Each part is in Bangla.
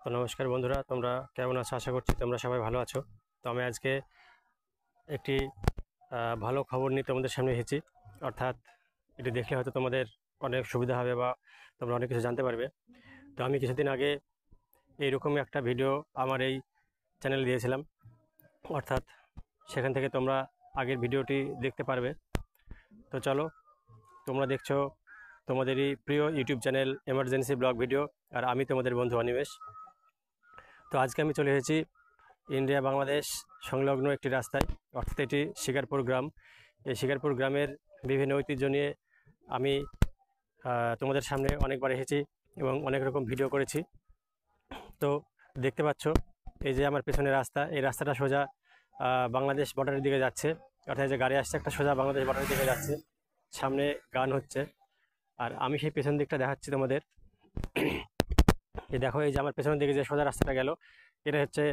তো নমস্কার বন্ধুরা, তোমরা কেমন আছো? আশা করছি তোমরা সবাই ভালো আছো। তো আমি আজকে একটি ভালো খবর নিয়ে তোমাদের সামনে এসেছি। অর্থাৎ এটি দেখলে হয়তো তোমাদের অনেক সুবিধা হবে বা তোমরা অনেক কিছু জানতে পারবে। তো আমি কিছুদিন আগে এইরকমই একটা ভিডিও আমার এই চ্যানেলে দিয়েছিলাম। অর্থাৎ সেখান থেকে তোমরা আগের ভিডিওটি দেখতে পারবে। তো চলো, তোমরা দেখছো তোমাদেরই প্রিয় YouTube channel emergency blog video, আর আমি তোমাদের বন্ধু অনিমেষ। তো আজকে আমি চলে এসেছি ইন্ডিয়া বাংলাদেশ সংলগ্ন একটি রাস্তায়, অর্থাৎ এটি শিকারপুর গ্রাম। এই শিকারপুর গ্রামের বিভিন্ন ঐতিহ্য নিয়ে আমি তোমাদের সামনে অনেকবার এসেছি এবং অনেক রকম ভিডিও করেছি। তো দেখতে পাচ্ছ এই যে আমার পেছনে রাস্তা, এই রাস্তাটা সোজা বাংলাদেশ বর্ডারের দিকে যাচ্ছে। অর্থাৎ যে গাড়ি আসছে একটা সোজা বাংলাদেশ বর্ডারের দিকে যাচ্ছে, সামনে গান হচ্ছে, আর আমি সেই পেছন দিকটা দেখাচ্ছি তোমাদের। এই দেখো, এই যে আমার পেছনের দিকে যে সোজা রাস্তাটা গেল, এটা হচ্ছে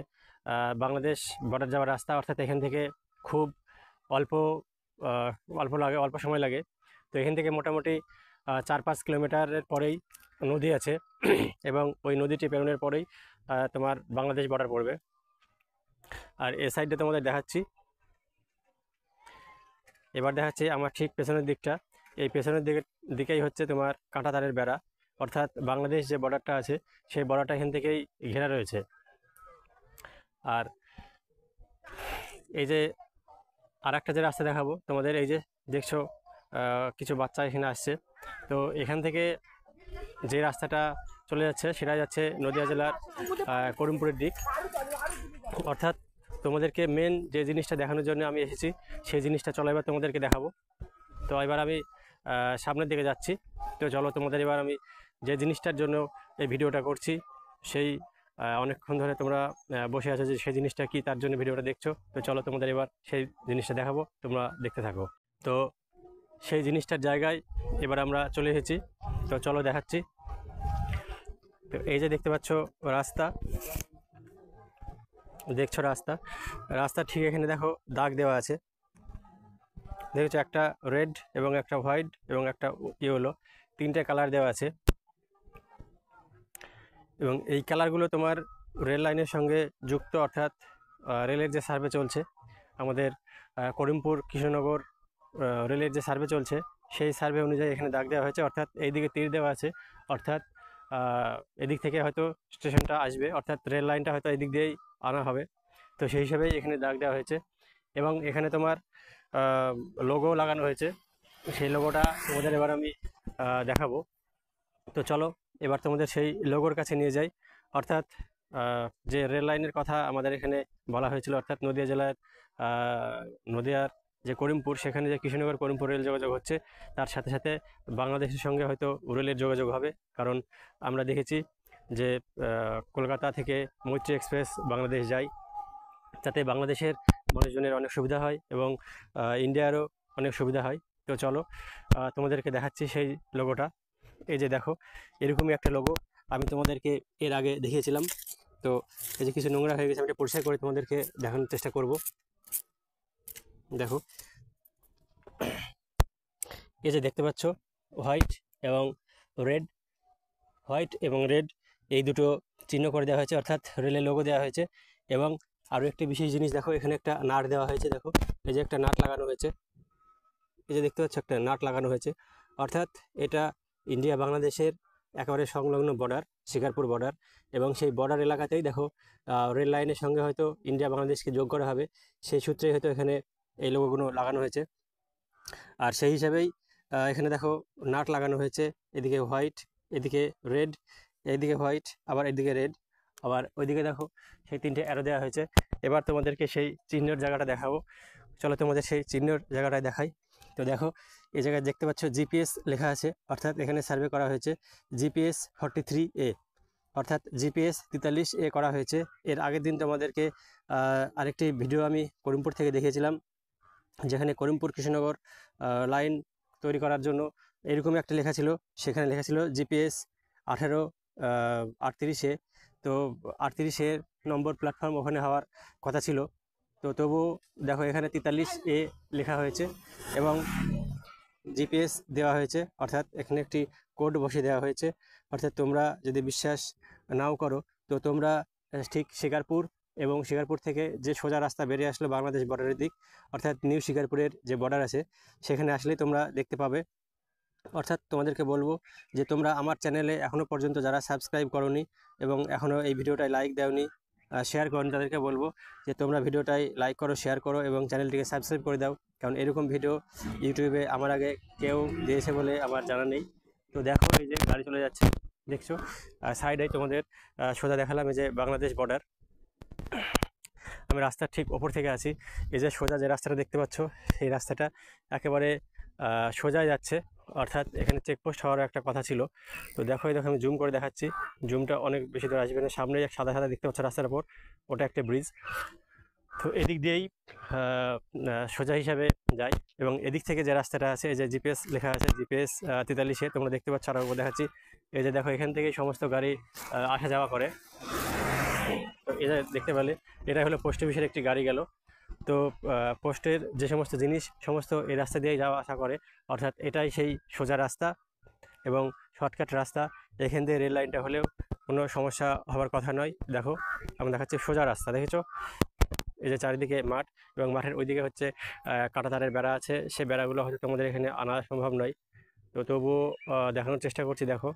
বাংলাদেশ বর্ডার যাওয়ার রাস্তা। অর্থাৎ এখান থেকে খুব অল্প অল্প সময় লাগে। তো এখান থেকে মোটামুটি 4-5 কিলোমিটারের পরেই নদী আছে এবং ওই নদীটি পেরোনোর পরেই তোমার বাংলাদেশ বর্ডার পড়বে। আর এ সাইডে তোমাদের দেখাচ্ছি, এবার দেখাচ্ছি আমার ঠিক পেছনের দিকটা। এই পেছনের দিকেই হচ্ছে তোমার কাঁটাতারের বেড়া। অর্থাৎ বাংলাদেশ যে বর্ডারটা আছে সেই বর্ডারটা এখান থেকেই ঘেরা রয়েছে। আর এই যে আর একটা যে রাস্তা দেখাবো তোমাদের, এই যে দেখছো কিছু বাচ্চা এখানে আসছে। তো এখান থেকে যে রাস্তাটা চলে যাচ্ছে সেটা যাচ্ছে নদিয়া জেলার করিমপুরের দিক। অর্থাৎ তোমাদেরকে মেন যে জিনিসটা দেখানোর জন্য আমি এসেছি সেই জিনিসটা চলো এবার তোমাদেরকে দেখাবো। তো এবার আমি সামনের দিকে যাচ্ছি। তো চলো তোমাদের এবার আমি যে জিনিসটার জন্য এই ভিডিওটা করছি, সেই অনেকক্ষণ ধরে তোমরা বসে আছো যে সেই জিনিসটা কি, তার জন্য ভিডিওটা দেখছো। তো চলো তোমাদের এবার সেই জিনিসটা দেখাবো, তোমরা দেখতে থাকো। তো সেই জিনিসটার জায়গায় এবার আমরা চলে এসেছি। তো চলো দেখাচ্ছি। তো এই যে দেখতে পাচ্ছ রাস্তা, দেখছো রাস্তা ঠিক এখানে দেখো দাগ দেওয়া আছে, দেখছো একটা রেড এবং একটা হোয়াইট এবং একটা ইয়েলো, 3টে কালার দেওয়া আছে। এবং এই কালারগুলো তোমার রেল লাইনের সঙ্গে যুক্ত। অর্থাৎ রেলের যে সার্ভে চলছে আমাদের করিমপুর কৃষ্ণনগর রেলের যে সার্ভে চলছে সেই সার্ভে অনুযায়ী এখানে দাগ দেওয়া হয়েছে। অর্থাৎ এই দিকে তীর দেওয়া আছে, অর্থাৎ এদিক থেকে হয়তো স্টেশনটা আসবে, অর্থাৎ রেল লাইনটা হয়তো এই দিক দিয়েই আনা হবে। তো সেই হিসাবেই এখানে দাগ দেওয়া হয়েছে। এবং এখানে তোমার লোগো লাগানো হয়েছে, সেই লোগোটা তোমাদের এবার আমি দেখাবো। তো চলো এবার তোমাদের সেই লোগোর কাছে নিয়ে যাই। অর্থাৎ যে রেল লাইনের কথা আমাদের এখানে বলা হয়েছিল, অর্থাৎ নদিয়া জেলার নদিয়ার যে করিমপুর, সেখানে যে কৃষ্ণনগর করিমপুর রেল যোগাযোগ হচ্ছে, তার সাথে সাথে বাংলাদেশের সঙ্গে হয়তো রেলের যোগাযোগ হবে। কারণ আমরা দেখেছি যে কলকাতা থেকে মৈত্রী এক্সপ্রেস বাংলাদেশ যায়, তাতে বাংলাদেশের মানুষজনের অনেক সুবিধা হয় এবং ইন্ডিয়ারও অনেক সুবিধা হয়। তো চলো তোমাদেরকে দেখাচ্ছি সেই লোগোটা। এই যে দেখো, এরকমই একটা লোগো আমি তোমাদেরকে এর আগে দেখিয়েছিলাম। তো এই যে কিছু নোংরা হয়ে গেছে, আমি এটা পরিষ্কার করে তোমাদেরকে দেখানোর চেষ্টা করব। দেখো, এই যে দেখতে পাচ্ছ হোয়াইট এবং রেড, এই দুটো চিহ্ন করে দেওয়া হয়েছে, অর্থাৎ রেলের লোগো দেওয়া হয়েছে। এবং আরও একটি বিশেষ জিনিস দেখো, এখানে একটা নাট দেওয়া হয়েছে। দেখো, এই যে একটা নাট লাগানো হয়েছে, এই যে দেখতে পাচ্ছ একটা নাট লাগানো হয়েছে। অর্থাৎ এটা ইন্ডিয়া বাংলাদেশের একেবারে সংলগ্ন বর্ডার, শিকারপুর বর্ডার। এবং সেই বর্ডার এলাকাতেই দেখো রেল লাইনের সঙ্গে হয়তো ইন্ডিয়া বাংলাদেশকে যোগ করা হবে, সেই সূত্রেই হয়তো এখানে এই লোগোগুলো লাগানো হয়েছে। আর সেই হিসাবেই এখানে দেখো নাট লাগানো হয়েছে, এদিকে হোয়াইট, এদিকে রেড, এইদিকে হোয়াইট, আবার এদিকে রেড, আবার ওইদিকে দেখো সেই 3টে অ্যারো দেওয়া হয়েছে। এবার তোমাদেরকে সেই চিহ্নের জায়গাটা দেখাবো। চলো তোমাদের সেই চিহ্নের জায়গাটায় দেখাই। তো দেখো, এই জায়গায় দেখতে পাচ্ছ জিপিএস লেখা আছে, অর্থাৎ এখানে সার্ভে করা হয়েছে জিপিএস 43A, অর্থাৎ জিপিএস 43A করা হয়েছে। এর আগের দিন তোমাদেরকে আরেকটি ভিডিও আমি করিমপুর থেকে দেখিয়েছিলাম, যেখানে করিমপুর কৃষ্ণনগর লাইন তৈরি করার জন্য এরকমই একটা লেখা ছিল, সেখানে লেখা ছিল জিপিএস 38A। তো 38 নম্বর প্ল্যাটফর্ম ওখানে হওয়ার কথা ছিল। তো তবু দেখো এখানে 43A লেখা হয়েছে এবং জিপিএস দেওয়া হয়েছে, অর্থাৎ এখানে একটি কোড বসিয়ে দেওয়া হয়েছে। অর্থাৎ তোমরা যদি বিশ্বাস নাও করো, তো তোমরা ঠিক শিকারপুর এবং শিকারপুর থেকে যে সোজা রাস্তা বেরিয়ে আসলো বাংলাদেশ বর্ডারের দিক, অর্থাৎ নিউ শিকারপুরের যে বর্ডার আছে সেখানে আসলেই তোমরা দেখতে পাবে। অর্থাৎ তোমাদেরকে বলবো যে তোমরা আমার চ্যানেলে এখনও পর্যন্ত যারা সাবস্ক্রাইব করোনি এবং এখনও এই ভিডিওটায় লাইক দাওনি, শেয়ার করো, তাদেরকে বলবো যে তোমরা ভিডিওটাই লাইক করো, শেয়ার করো এবং চ্যানেলটিকে সাবস্ক্রাইব করে দাও, কারণ এরকম ভিডিও ইউটিউবে আমার আগে কেউ দিয়েছে বলে আমার জানা নেই। তো দেখো এই যে গাড়ি চলে যাচ্ছে, দেখছো সাইডে তোমাদের সোজা দেখালাম এই যে বাংলাদেশ বর্ডার। আমি রাস্তার ঠিক ওপর থেকে আছি, এই যে সোজা যে রাস্তাটা দেখতে পাচ্ছ এই রাস্তাটা একেবারে সোজা যাচ্ছে, অর্থাৎ এখানে চেকপোস্ট হওয়ার একটা কথা ছিল। তো দেখো এই দেখো আমি জুম করে দেখাচ্ছি, জুমটা অনেক বেশি দূর আসবে না, সামনে এক সাদা সাদা দেখতে পাচ্ছ রাস্তার ওপর, ওটা একটা ব্রিজ। তো এদিক দিয়েই সোজা হিসাবে যায় এবং এদিক থেকে যে রাস্তাটা আছে এই যে জিপিএস লেখা আছে, জিপিএস 43-এ তোমরা দেখতে পাচ্ছ, আরও দেখাচ্ছি। এই যে দেখো এখান থেকেই সমস্ত গাড়ি আসা যাওয়া করে। তো এটা দেখতে পেলে এটা হলো পোস্ট অফিসের একটি গাড়ি গেল। তো পোস্টের যে সমস্ত জিনিস সমস্ত এই রাস্তা দিয়েই যাওয়া আসা করে, অর্থাৎ এটাই সেই সোজা রাস্তা এবং শর্টকাট রাস্তা। এখান দিয়ে রেল লাইনটা হলেও কোনো সমস্যা হওয়ার কথা নয়। দেখো আমি দেখাচ্ছি সোজা রাস্তা, দেখেছো এই যে চারিদিকে মাঠ এবং মাঠের ওইদিকে হচ্ছে কাঁটাতারের বেড়া আছে, সে বেড়াগুলো হয়তো তোমাদের এখানে আনা সম্ভব নয়, তো তবুও দেখানোর চেষ্টা করছি। দেখো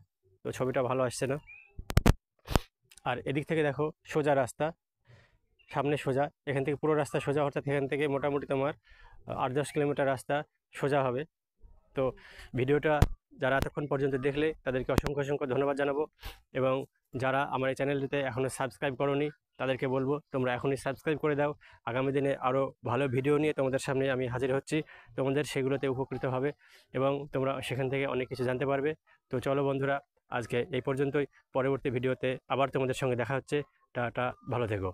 তো ছবিটা ভালো আসছে না। আর এদিক থেকে দেখো সোজা রাস্তা, সামনে সোজা, এখান থেকে পুরো রাস্তা সোজা, অর্থাৎ এখান থেকে মোটামুটি তোমার 8-10 কিলোমিটার রাস্তা সোজা হবে। তো ভিডিওটা যারা এতক্ষণ পর্যন্ত দেখলে তাদেরকে অসংখ্য অসংখ্য ধন্যবাদ জানাবো এবং যারা আমার এই চ্যানেলটিতে এখনও সাবস্ক্রাইব করোনি তাদেরকে বলবো তোমরা এখনই সাবস্ক্রাইব করে দাও। আগামী দিনে আরও ভালো ভিডিও নিয়ে তোমাদের সামনে আমি হাজির হচ্ছি, তোমাদের সেগুলোতে উপকৃত হবে এবং তোমরা সেখান থেকে অনেক কিছু জানতে পারবে। তো চলো বন্ধুরা, আজকে এই পর্যন্তই, পরবর্তী ভিডিওতে আবার তোমাদের সঙ্গে দেখা হচ্ছে। টাটা, ভালো থেকো।